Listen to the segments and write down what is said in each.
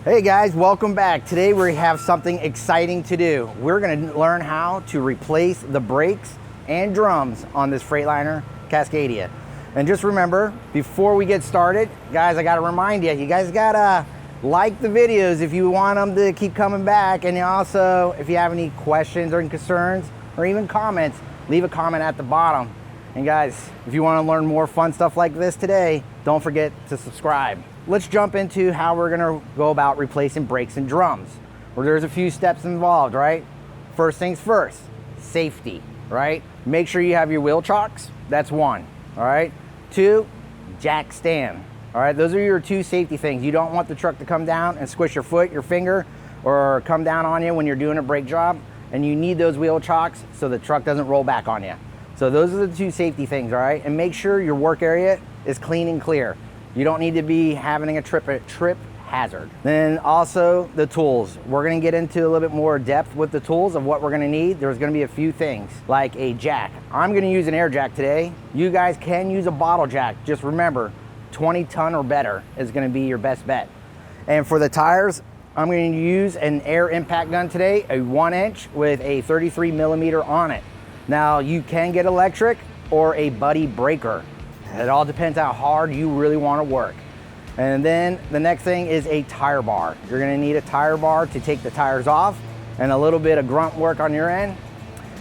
Hey guys, welcome back. Today we have something exciting to do. We're gonna learn how to replace the brakes and drums on this Freightliner Cascadia. And just remember, before we get started, guys, I gotta remind you, you guys gotta like the videos if you want them to keep coming back. And also, if you have any questions or concerns or even comments, leave a comment at the bottom. And guys, if you wanna learn more fun stuff like this today, don't forget to subscribe. Let's jump into how we're gonna go about replacing brakes and drums. Well, there's a few steps involved, right? First things first, safety, right? Make sure you have your wheel chocks, that's one, all right? Two, jack stand, all right? Those are your two safety things. You don't want the truck to come down and squish your foot, your finger, or come down on you when you're doing a brake job, and you need those wheel chocks so the truck doesn't roll back on you. So those are the two safety things, all right? And make sure your work area is clean and clear. You don't need to be having a trip hazard. Then also the tools. We're gonna get into a little bit more depth with the tools of what we're gonna need. There's gonna be a few things like a jack. I'm gonna use an air jack today. You guys can use a bottle jack. Just remember, 20 ton or better is gonna be your best bet. And for the tires, I'm gonna use an air impact gun today, a 1-inch with a 33 millimeter on it. Now you can get electric or a buddy breaker. It all depends how hard you really want to work. And then the next thing is a tire bar. You're going to need a tire bar to take the tires off and a little bit of grunt work on your end.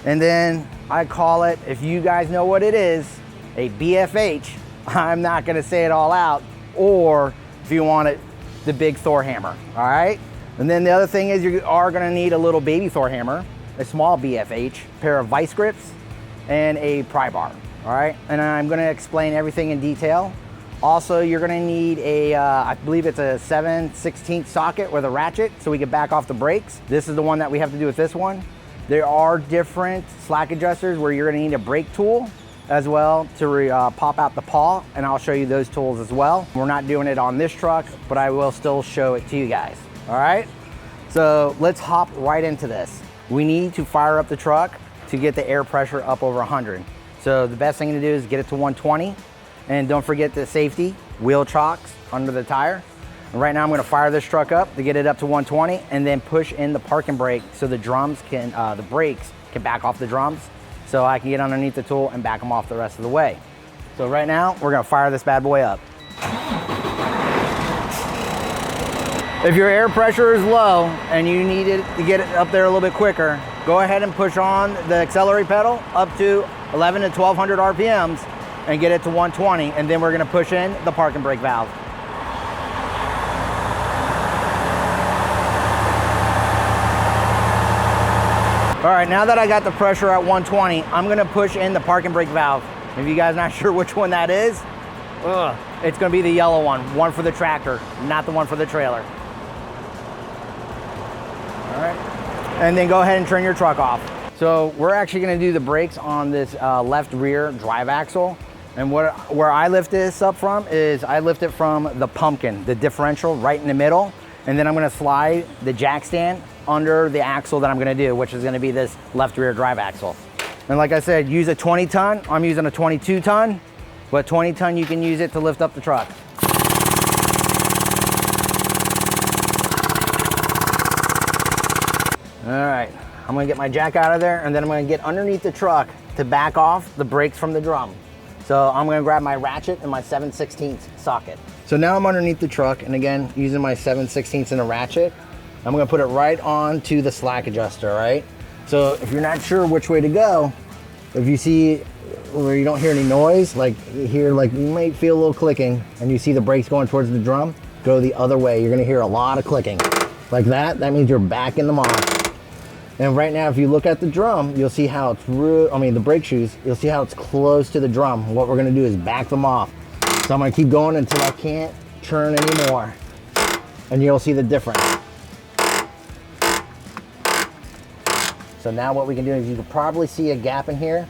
And then I call it, if you guys know what it is, a BFH. I'm not going to say it all out, or if you want it, the big Thor hammer. All right. And then the other thing is you are going to need a little baby Thor hammer, a small BFH, pair of vice grips, and a pry bar. All right, and I'm gonna explain everything in detail. Also, you're gonna need a, I believe it's a 7/16 socket with a ratchet so we can back off the brakes. This is the one that we have to do with this one. There are different slack adjusters where you're gonna need a brake tool as well to pop out the paw, and I'll show you those tools as well. We're not doing it on this truck, but I will still show it to you guys, all right? So let's hop right into this. We need to fire up the truck to get the air pressure up over 100. So the best thing to do is get it to 120, and don't forget the safety, wheel chocks under the tire. And right now I'm gonna fire this truck up to get it up to 120 and then push in the parking brake so the drums can, the brakes can back off the drums so I can get underneath the tool and back them off the rest of the way. So right now we're gonna fire this bad boy up. If your air pressure is low and you need it to get it up there a little bit quicker, go ahead and push on the accelerate pedal up to 11 to 1200 RPMs and get it to 120, and then we're gonna push in the parking brake valve. All right, now that I got the pressure at 120, I'm gonna push in the parking brake valve. If you guys not sure which one that is, it's gonna be the yellow one for the tractor, not the one for the trailer. All right, and then go ahead and turn your truck off. So we're actually gonna do the brakes on this left rear drive axle. And where I lift this up from is I lift it from the pumpkin, the differential right in the middle. And then I'm gonna slide the jack stand under the axle that I'm gonna do, which is gonna be this left rear drive axle. And like I said, use a 20 ton. I'm using a 22 ton, but 20 ton, you can use it to lift up the truck. All right. I'm gonna get my jack out of there, and then I'm gonna get underneath the truck to back off the brakes from the drum. So I'm gonna grab my ratchet and my 7/16 socket. So now I'm underneath the truck, and again, using my 7/16 and a ratchet, I'm gonna put it right onto the slack adjuster, right? So if you're not sure which way to go, if you see where you don't hear any noise, like here, like you might feel a little clicking, and you see the brakes going towards the drum, go the other way. You're gonna hear a lot of clicking. Like that means you're backing them off. And right now, if you look at the drum, you'll see how it's the brake shoes, you'll see how it's close to the drum. What we're gonna do is back them off. So I'm gonna keep going until I can't turn anymore. And you'll see the difference. So now what we can do is you can probably see a gap in here.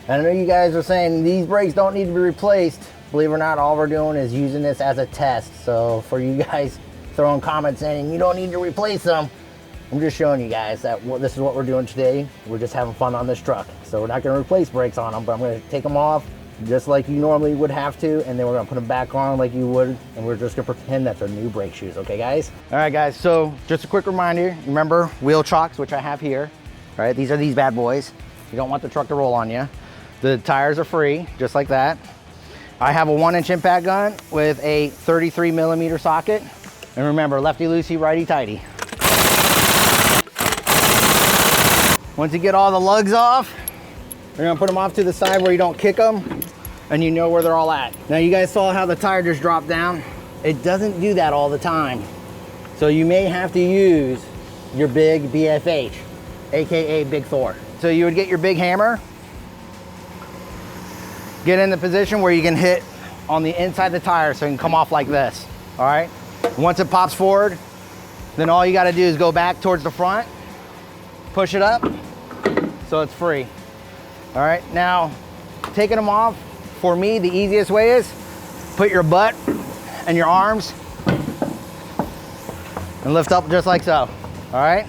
And I know you guys are saying these brakes don't need to be replaced. Believe it or not, all we're doing is using this as a test. So for you guys throwing comments saying you don't need to replace them, I'm just showing you guys that this is what we're doing today. We're just having fun on this truck. So we're not gonna replace brakes on them, but I'm gonna take them off, just like you normally would have to, and then we're gonna put them back on like you would, and we're just gonna pretend that they're new brake shoes, okay guys? All right guys, so just a quick reminder, remember wheel chocks, which I have here, all right? These are these bad boys. You don't want the truck to roll on you. The tires are free, just like that. I have a 1-inch impact gun with a 33mm socket. And remember, lefty loosey, righty tighty. Once you get all the lugs off, you're gonna put them off to the side where you don't kick them, and you know where they're all at. Now you guys saw how the tire just dropped down. It doesn't do that all the time. So you may have to use your big BFH, AKA Big Thor. So you would get your big hammer, get in the position where you can hit on the inside of the tire so it can come off like this, all right? Once it pops forward, then all you gotta do is go back towards the front, push it up, so it's free. All right, now taking them off, for me, the easiest way is put your butt and your arms and lift up just like so, all right?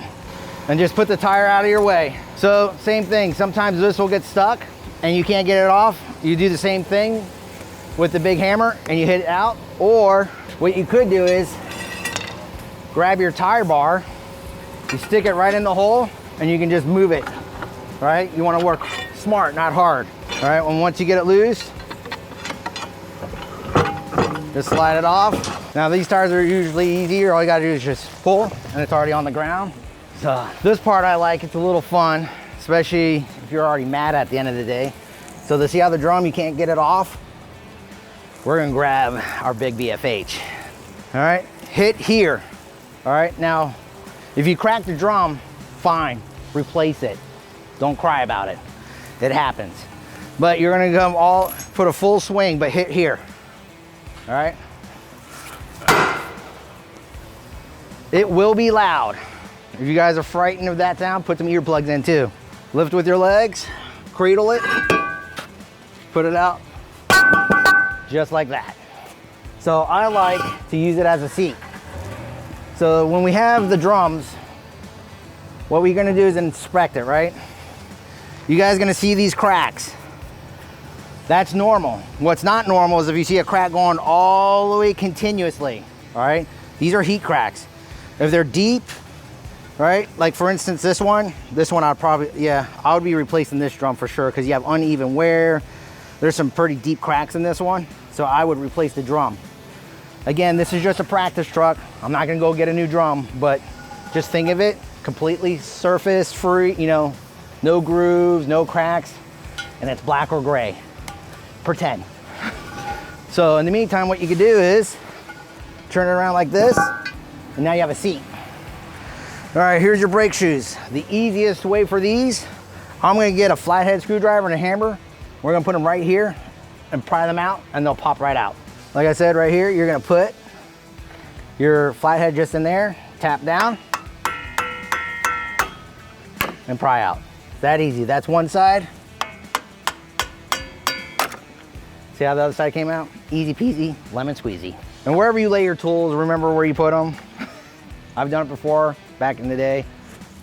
And just put the tire out of your way. So same thing, sometimes this will get stuck and you can't get it off. You do the same thing with the big hammer and you hit it out. Or what you could do is grab your tire bar, you stick it right in the hole and you can just move it, right? You wanna work smart, not hard, all right? And once you get it loose, just slide it off. Now these tires are usually easier. All you gotta do is just pull and it's already on the ground. So this part I like, it's a little fun, especially if you're already mad at the end of the day. So to see how the drum, you can't get it off, we're gonna grab our big BFH. All right, hit here. All right, now, if you crack the drum, fine, replace it. Don't cry about it. It happens. But you're gonna go put a full swing, but hit here. All right? It will be loud. If you guys are frightened of that sound, put some earplugs in too. Lift with your legs, cradle it, put it out, just like that. So I like to use it as a seat. So when we have the drums, what we're gonna do is inspect it, right? You guys gonna see these cracks. That's normal. What's not normal is if you see a crack going all the way continuously, all right? These are heat cracks. If they're deep, right? Like for instance, this one I'd probably, yeah, I would be replacing this drum for sure because you have uneven wear. There's some pretty deep cracks in this one, so I would replace the drum. Again, this is just a practice truck. I'm not gonna go get a new drum, but just think of it completely surface free, you know, no grooves, no cracks, and it's black or gray. Pretend. So in the meantime, what you could do is turn it around like this, and now you have a seat. All right, here's your brake shoes. The easiest way for these, I'm gonna get a flathead screwdriver and a hammer. We're gonna put them right here and pry them out, and they'll pop right out. Like I said, right here, you're gonna put your flathead just in there, tap down, and pry out. That easy, that's one side. See how the other side came out? Easy peasy, lemon squeezy. And wherever you lay your tools, remember where you put them. I've done it before, back in the day,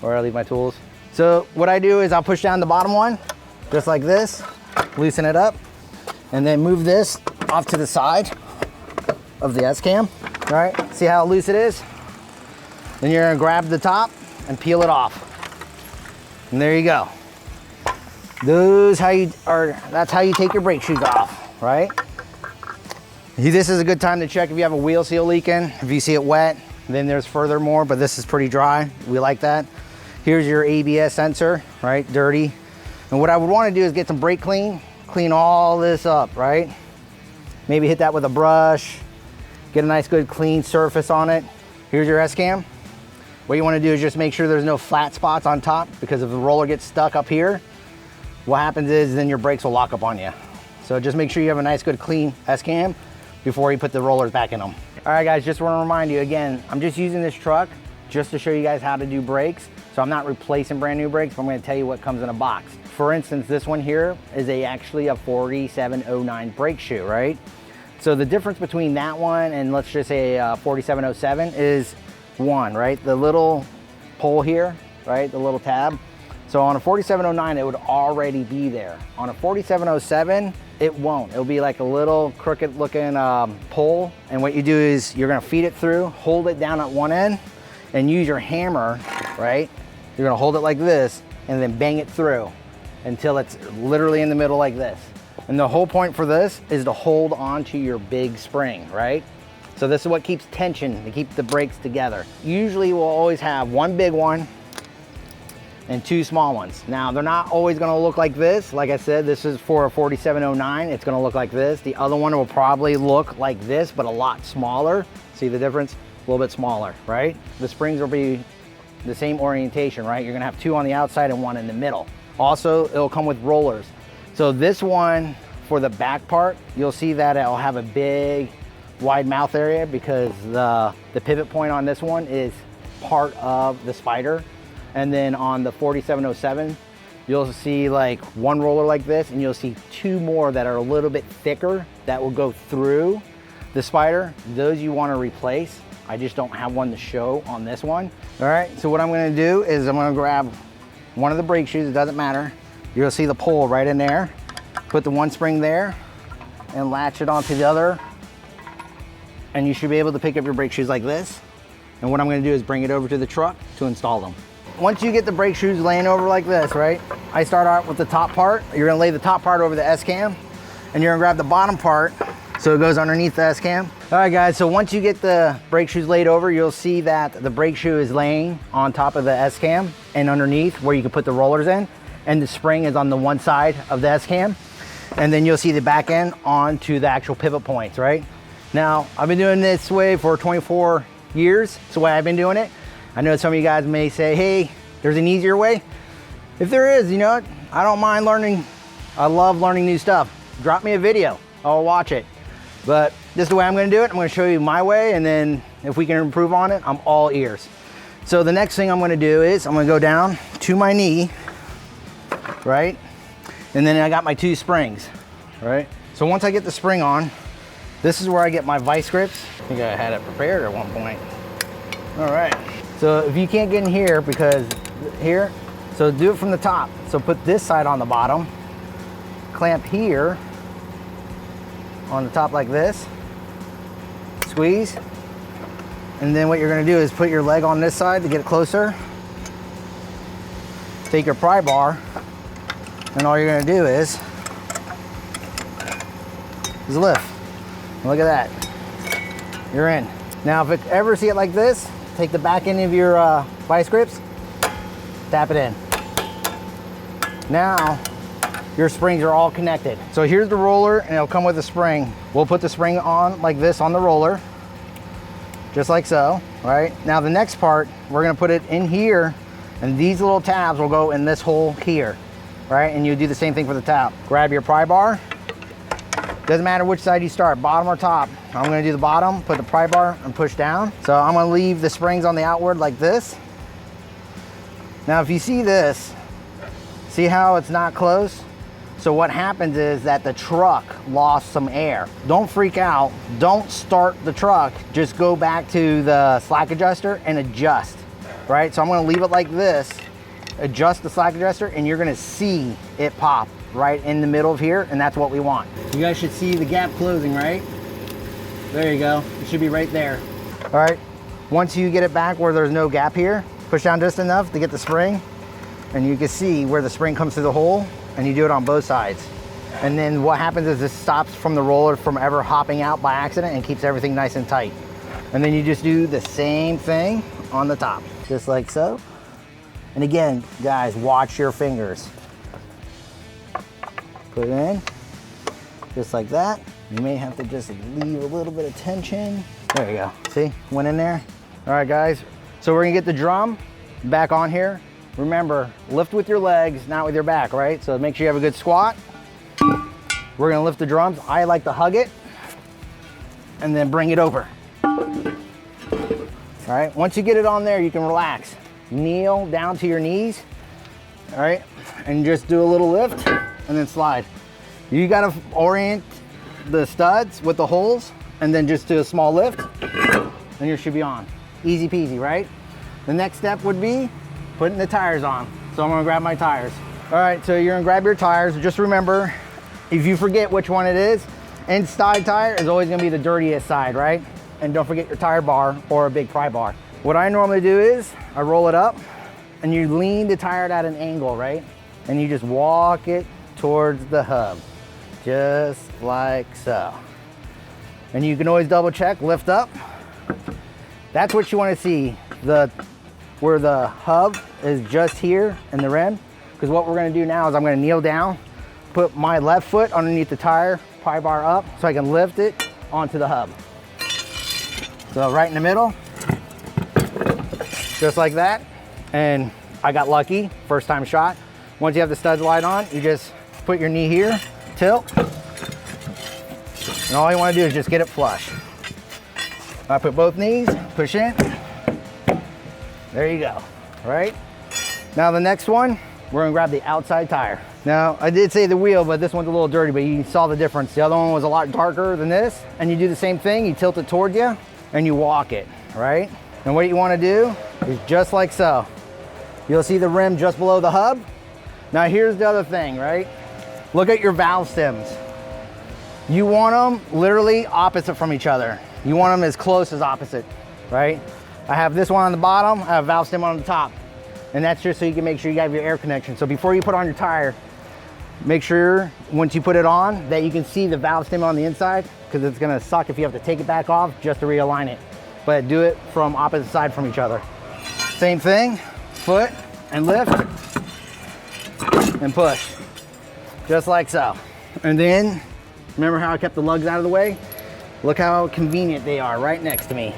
where I leave my tools. So what I do is I'll push down the bottom one, just like this, loosen it up, and then move this off to the side of the S-cam, all right? See how loose it is? Then you're gonna grab the top and peel it off. And there you go. That's how you take your brake shoes off, right? This is a good time to check if you have a wheel seal leaking. If you see it wet, then there's furthermore, but this is pretty dry. We like that. Here's your ABS sensor, right? Dirty. And what I would want to do is get some brake clean all this up, right? Maybe hit that with a brush, get a nice good clean surface on it. Here's your S-cam. What you want to do is just make sure there's no flat spots on top, because if the roller gets stuck up here, what happens is then your brakes will lock up on you. So just make sure you have a nice good clean S-cam before you put the rollers back in them. All right guys, just want to remind you again, I'm just using this truck just to show you guys how to do brakes. So I'm not replacing brand new brakes, but I'm going to tell you what comes in a box. For instance, this one here is actually a 4709 brake shoe, right? So the difference between that one and let's just say a 4707 is one, right? The little pole here, right? The little tab. So on a 4709, it would already be there. On a 4707, It won't. It'll be like a little crooked looking pole. And what you do is you're gonna feed it through, hold it down at one end, and use your hammer, right? You're gonna hold it like this and then bang it through until it's literally in the middle like this. And the whole point for this is to hold onto your big spring, right? So this is what keeps tension, to keep the brakes together. Usually we'll always have one big one and two small ones. Now they're not always gonna look like this. Like I said, this is for a 4709, it's gonna look like this. The other one will probably look like this, but a lot smaller. See the difference? A little bit smaller, right? The springs will be the same orientation, right? You're gonna have two on the outside and one in the middle. Also, it'll come with rollers. So this one, for the back part, you'll see that it'll have a big, wide mouth area because the pivot point on this one is part of the spider. And then on the 4707, you'll see like one roller like this, and you'll see two more that are a little bit thicker that will go through the spider. Those you want to replace. I just don't have one to show on this one. All right, so what I'm gonna do is I'm gonna grab one of the brake shoes, it doesn't matter. You'll see the pole right in there. Put the one spring there and latch it onto the other. And you should be able to pick up your brake shoes like this. And what I'm gonna do is bring it over to the truck to install them. Once you get the brake shoes laying over like this, right? I start out with the top part. You're gonna lay the top part over the S-cam, and you're gonna grab the bottom part so it goes underneath the S-cam. All right guys, so once you get the brake shoes laid over, you'll see that the brake shoe is laying on top of the S-cam and underneath where you can put the rollers in, and the spring is on the one side of the S-cam. And then you'll see the back end onto the actual pivot points, right? Now, I've been doing this way for 24 years. It's the way I've been doing it. I know some of you guys may say, hey, there's an easier way. If there is, you know what? I don't mind learning. I love learning new stuff. Drop me a video, I'll watch it. But this is the way I'm gonna do it. I'm gonna show you my way, and then if we can improve on it, I'm all ears. So the next thing I'm gonna do is I'm gonna go down to my knee, right? And then I got my two springs, right? So once I get the spring on, this is where I get my vice grips. I think I had it prepared at one point. All right. So if you can't get in here because here, so do it from the top. So put this side on the bottom, clamp here on the top like this, squeeze. And then what you're gonna do is put your leg on this side to get it closer. Take your pry bar, and all you're gonna do is lift. Look at that, you're in. Now if you ever see it like this, take the back end of your vice grips, tap it in. Now, your springs are all connected. So here's the roller, and it'll come with a spring. We'll put the spring on like this on the roller, just like so, right? Now the next part, we're gonna put it in here, and these little tabs will go in this hole here, right? And you do the same thing for the top. Grab your pry bar. Doesn't matter which side you start, bottom or top. I'm gonna do the bottom, put the pry bar and push down. So I'm gonna leave the springs on the outward like this. Now if you see this, see how it's not close? So what happens is that the truck lost some air. Don't freak out, don't start the truck, just go back to the slack adjuster and adjust, right? So I'm gonna leave it like this, adjust the slack adjuster, and you're gonna see it pop right in the middle of here, and that's what we want. You guys should see the gap closing, right? There you go, it should be right there. All right, once you get it back where there's no gap here, push down just enough to get the spring, and you can see where the spring comes through the hole, and you do it on both sides. And then what happens is this stops from the roller from ever hopping out by accident and keeps everything nice and tight. And then you just do the same thing on the top, just like so. And again, guys, watch your fingers. Put it in, just like that. You may have to just leave a little bit of tension. There you go, see, went in there. All right, guys, so we're gonna get the drum back on here. Remember, lift with your legs, not with your back, right? So make sure you have a good squat. We're gonna lift the drums. I like to hug it and then bring it over. All right, once you get it on there, you can relax. Kneel down to your knees, all right? And just do a little lift and then slide. You gotta orient the studs with the holes and then just do a small lift and you should be on. Easy peasy, right? The next step would be putting the tires on. So I'm gonna grab my tires. All right, so you're gonna grab your tires. Just remember, If you forget which one it is, inside tire is always gonna be the dirtiest side, right? And don't forget your tire bar or a big pry bar. What I normally do is I roll it up and you lean the tire at an angle, right? And you just walk it towards the hub, just like so. And you can always double check, lift up. That's what you wanna see, where the hub is just here in the rim. Because what we're gonna do now is I'm gonna kneel down, put my left foot underneath the tire, pry bar up, so I can lift it onto the hub. So right in the middle, just like that. And I got lucky, first time shot. Once you have the studs light on, you just put your knee here, tilt, and all you wanna do is just get it flush. I put both knees, push in, there you go, right? Now the next one, we're gonna grab the outside tire. Now, I did say the wheel, but this one's a little dirty, but you saw the difference. The other one was a lot darker than this, and you do the same thing, you tilt it towards you, and you walk it, right? And what you wanna do is just like so. You'll see the rim just below the hub. Now here's the other thing, right? Look at your valve stems. You want them literally opposite from each other. You want them as close as opposite, right? I have this one on the bottom, I have valve stem on the top. And that's just so you can make sure you have your air connection. So before you put on your tire, make sure once you put it on that you can see the valve stem on the inside, because it's gonna suck if you have to take it back off just to realign it. But do it from opposite side from each other. Same thing, foot and lift and push, just like so. And then, remember how I kept the lugs out of the way? Look how convenient they are right next to me.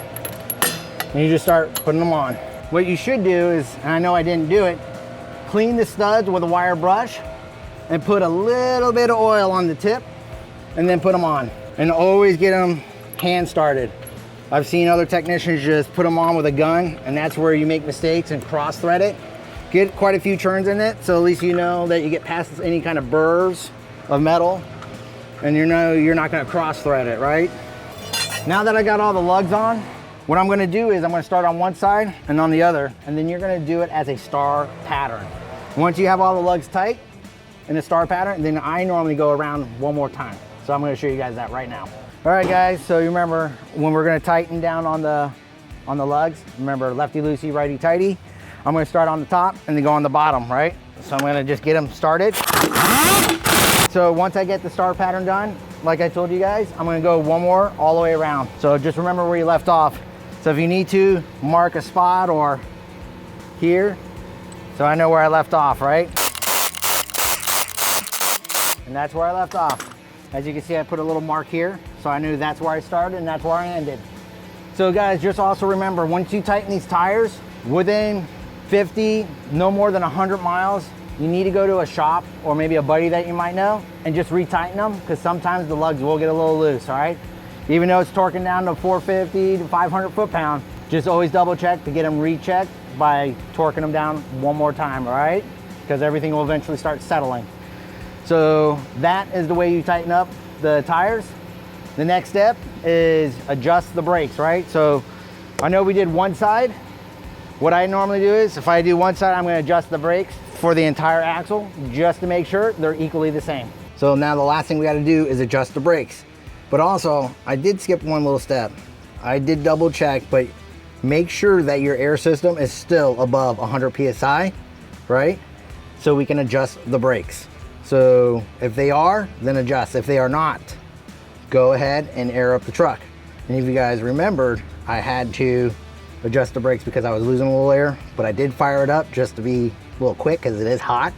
And you just start putting them on. What you should do is, and I know I didn't do it, clean the studs with a wire brush and put a little bit of oil on the tip and then put them on. And always get them hand started. I've seen other technicians just put them on with a gun, and that's where you make mistakes and cross thread it. Get quite a few turns in it, so at least you know that you get past any kind of burrs of metal, and you know you're not gonna cross thread it, right? Now that I got all the lugs on, what I'm gonna do is I'm gonna start on one side and on the other, and then you're gonna do it as a star pattern. Once you have all the lugs tight in a star pattern, then I normally go around one more time. So I'm gonna show you guys that right now. All right guys, so you remember when we're gonna tighten down on the lugs, remember lefty loosey, righty tighty. I'm gonna start on the top and then go on the bottom, right? So I'm gonna just get them started. So once I get the star pattern done, like I told you guys, I'm gonna go one more all the way around. So just remember where you left off. So if you need to, mark a spot or here, so I know where I left off, right? And that's where I left off. As you can see, I put a little mark here, so I knew that's where I started and that's where I ended. So guys, just also remember, once you tighten these tires, within 50, no more than 100 miles, you need to go to a shop or maybe a buddy that you might know and just retighten them, because sometimes the lugs will get a little loose, all right? Even though it's torquing down to 450 to 500 foot-pound, just always double check to get them rechecked by torquing them down one more time, all right? Because everything will eventually start settling. So that is the way you tighten up the tires. The next step is adjust the brakes, right? So I know we did one side. What I normally do is, if I do one side, I'm gonna adjust the brakes for the entire axle just to make sure they're equally the same. So now the last thing we gotta do is adjust the brakes. But also, I did skip one little step. I did double check, but make sure that your air system is still above 100 PSI, right? So we can adjust the brakes. So if they are, then adjust. If they are not, go ahead and air up the truck. And if you guys remembered, I had to adjust the brakes because I was losing a little air, but I did fire it up just to be a little quick because it is hot.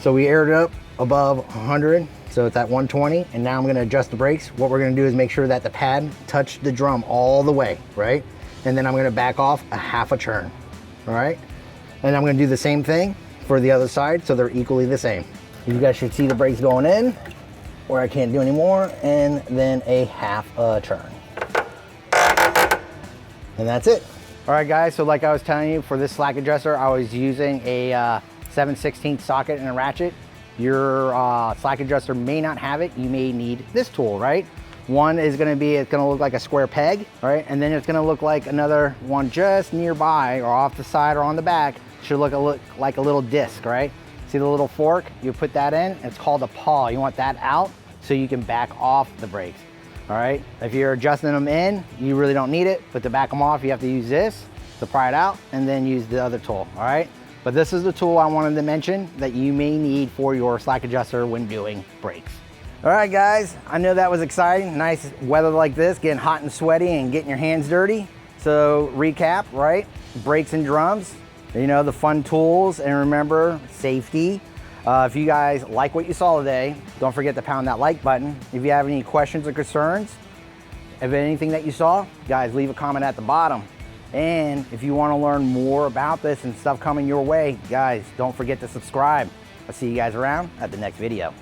So we aired it up above 100. So it's at 120, and now I'm gonna adjust the brakes. What we're gonna do is make sure that the pad touched the drum all the way, right? And then I'm gonna back off a half a turn, all right? And I'm gonna do the same thing for the other side, so they're equally the same. You guys should see the brakes going in, where I can't do any more, and then a half a turn. And that's it. All right guys, so like I was telling you, for this slack adjuster, I was using a 7/16 socket and a ratchet. Your slack adjuster may not have it. You may need this tool, right? One is gonna be, it's gonna look like a square peg, right? And then it's gonna look like another one just nearby or off the side or on the back. Should look like a little disc, right? See the little fork? You put that in, it's called a pawl. You want that out so you can back off the brakes. All right, if you're adjusting them in, you really don't need it, but to back them off, you have to use this to pry it out and then use the other tool, all right? But this is the tool I wanted to mention that you may need for your slack adjuster when doing brakes. All right, guys, I know that was exciting. Nice weather like this, getting hot and sweaty and getting your hands dirty. So recap, right? Brakes and drums, you know, the fun tools, and remember, safety. If you guys like what you saw today, don't forget to pound that like button. If you have any questions or concerns of anything that you saw, guys, leave a comment at the bottom. And if you want to learn more about this and stuff coming your way, guys, don't forget to subscribe. I'll see you guys around at the next video.